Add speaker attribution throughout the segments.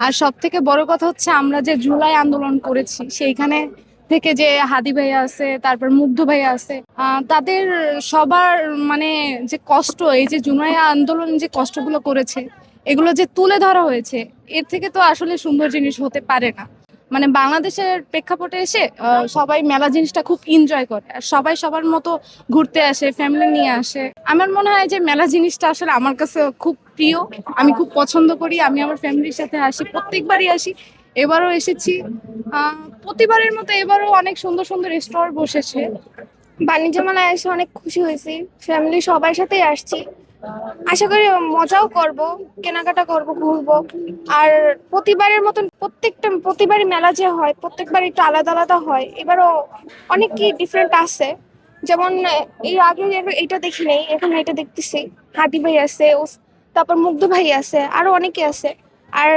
Speaker 1: আর সব থেকে বড় কথা হচ্ছে আমরা যে জুলাই আন্দোলন করেছি সেইখানে থেকে যে হাদি ভাইয়া আছে, তারপর মুগ্ধ ভাইয়া আছে, তাদের সবার মানে যে কষ্ট, এই যে জুলাই আন্দোলন যে কষ্টগুলো করেছে এগুলো যে তুলে ধরা হয়েছে, এর থেকে তো আসলে সুন্দর জিনিস হতে পারে না। মানে বাংলাদেশের প্রেক্ষাপটে এসে সবাই মেলা জিনিসটা খুব এনজয় করে, আর সবাই সবার মতো ঘুরতে আসে, ফ্যামিলি নিয়ে আসে। আমার মনে হয় যে মেলা জিনিসটা আসলে আমার কাছে খুব প্রিয়, আমি খুব পছন্দ করি। আমি আমার ফ্যামিলির সাথে আসি, প্রত্যেকবারই আসি, এবারও এসেছি। প্রতিবারের মতো এবারও অনেক সুন্দর সুন্দর স্টল বসেছে।
Speaker 2: বাণিজ্য মেলায় এসে অনেক খুশি হয়েছি, ফ্যামিলি সবার সাথেই আসছি। আশা করি মজাও করব, কেনাকাটা করব, ঘুরবো। আর প্রতিবারের মতন প্রতিবারই মেলা যে হয় প্রত্যেকবার একটু আলাদা আলাদা হয়, এবারও অনেক কি ডিফারেন্ট আছে। যেমন এই আগে এটা দেখি নেই, এখন এটা দেখতেছি। হাদি ভাই আছে, তারপর মুগ্ধ ভাই আছে, আরো অনেকে আছে। আর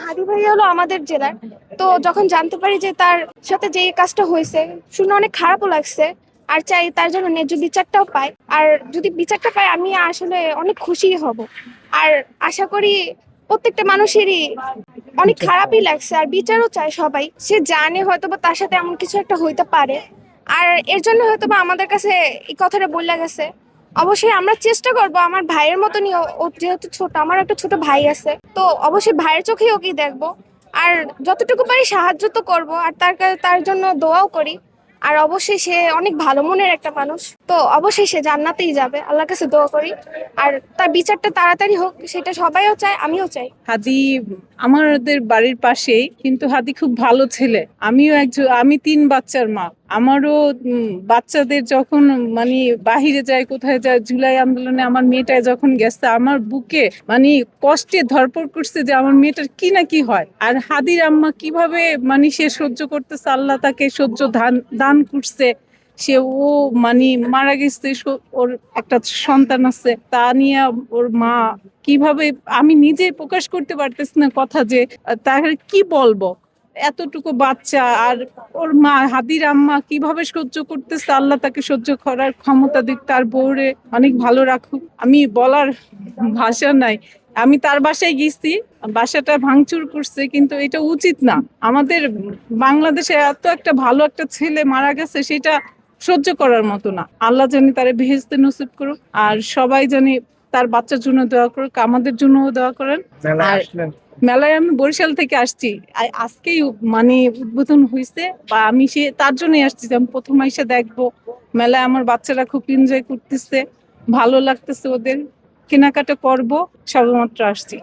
Speaker 2: হাদি ভাই হলো আমাদের জেলার। তো যখন জানতে পারি যে তার সাথে যে এই কাজটা হয়েছে, শুনে অনেক খারাপও লাগছে। আর চাই তার জন্য ন্যায্য বিচারটাও পায়। আর যদি বিচারটা পায় আমি আসলে অনেক খুশি হব। আর আশা করি প্রত্যেকটা মানুষেরই অনেক খারাপই লাগছে, আর বিচারও চায় সবাই। সে জানে হয়তো বা তার সাথে এমন কিছু একটা হইতে পারে, আর এর জন্য হয়তো বা আমাদের কাছে এই কথাটা বলে গেছে। অবশ্যই আমরা চেষ্টা করব আমার ভাইয়ের মতনই, ও যেহেতু ছোট, আমার একটা ছোট ভাই আছে, তো অবশ্যই ভাইয়ের চোখেই ওকে দেখবো। আর যতটুকু পারি সাহায্য তো করব, আর তার জন্য দোয়াও করি। আর অবশ্যই সে অনেক ভালো মনের একটা মানুষ, তো অবশ্যই সে জান্নাতেই যাবে, আল্লাহর কাছে দোয়া করি। আর তার বিচারটা তাড়াতাড়ি হোক, সেটা সবাইও চায়, আমিও চাই।
Speaker 3: হাদি আমাদের বাড়ির পাশেই, কিন্তু হাদি খুব ভালো ছেলে। আমি 3 বাচ্চার মা। আমারও বাচ্চাদের যখন মানে বাহিরে যায়, কোথায় যায়, জুলাই আন্দোলনে আমার মেয়েটা যখন গেছে, আমার বুকে মানে কষ্টে ধরপড় করছে যে আমার মেয়েটার কি না কি হয়। আর হাদির আম্মা কিভাবে মানে সে সহ্য করতেছে, আল্লাহ তাকে সহ্য দান করছে। সে ও মানে মারা গেছে, ওর একটা সন্তান আছে, তা নিয়ে ওর মা কিভাবে, আমি নিজে প্রকাশ করতে পারতেছি না কথা, যে তাকে কি বলবো। এতটুকু বাচ্চা, আর ওর মা হাদির আম্মা কিভাবে সহ্য করতেছে, আল্লাহ তাকে সহ্য করার ক্ষমতা দিক, তার বউরে অনেক ভালো রাখুক। আমি বলার ভাষা নাই। আমি তার বাসায় গেছি, বাসাটা ভাঙচুর করছে, কিন্তু এটা উচিত না। আমাদের বাংলাদেশে এত একটা ভালো একটা ছেলে মারা গেছে, সেটা সহ্য করার মতো না। আল্লাহ জানি তারে বেহেশতে নসিব করুক, আর সবাই জানি তার বাচ্চার জন্য দোয়া করুক, আমাদের জন্যও দোয়া করেন। আর মেলায় আমি বরিশাল থেকে আসছি, আজকেই মানে উদ্বোধন হয়েছে, বা আমি তার জন্যই আসছি যে আমি প্রথম এসে দেখবো। মেলায় আমার বাচ্চারা খুব এনজয় করতেছে, ভালো লাগতেছে ওদের, কেনাকাটা করব, সবেমাত্র আসছি।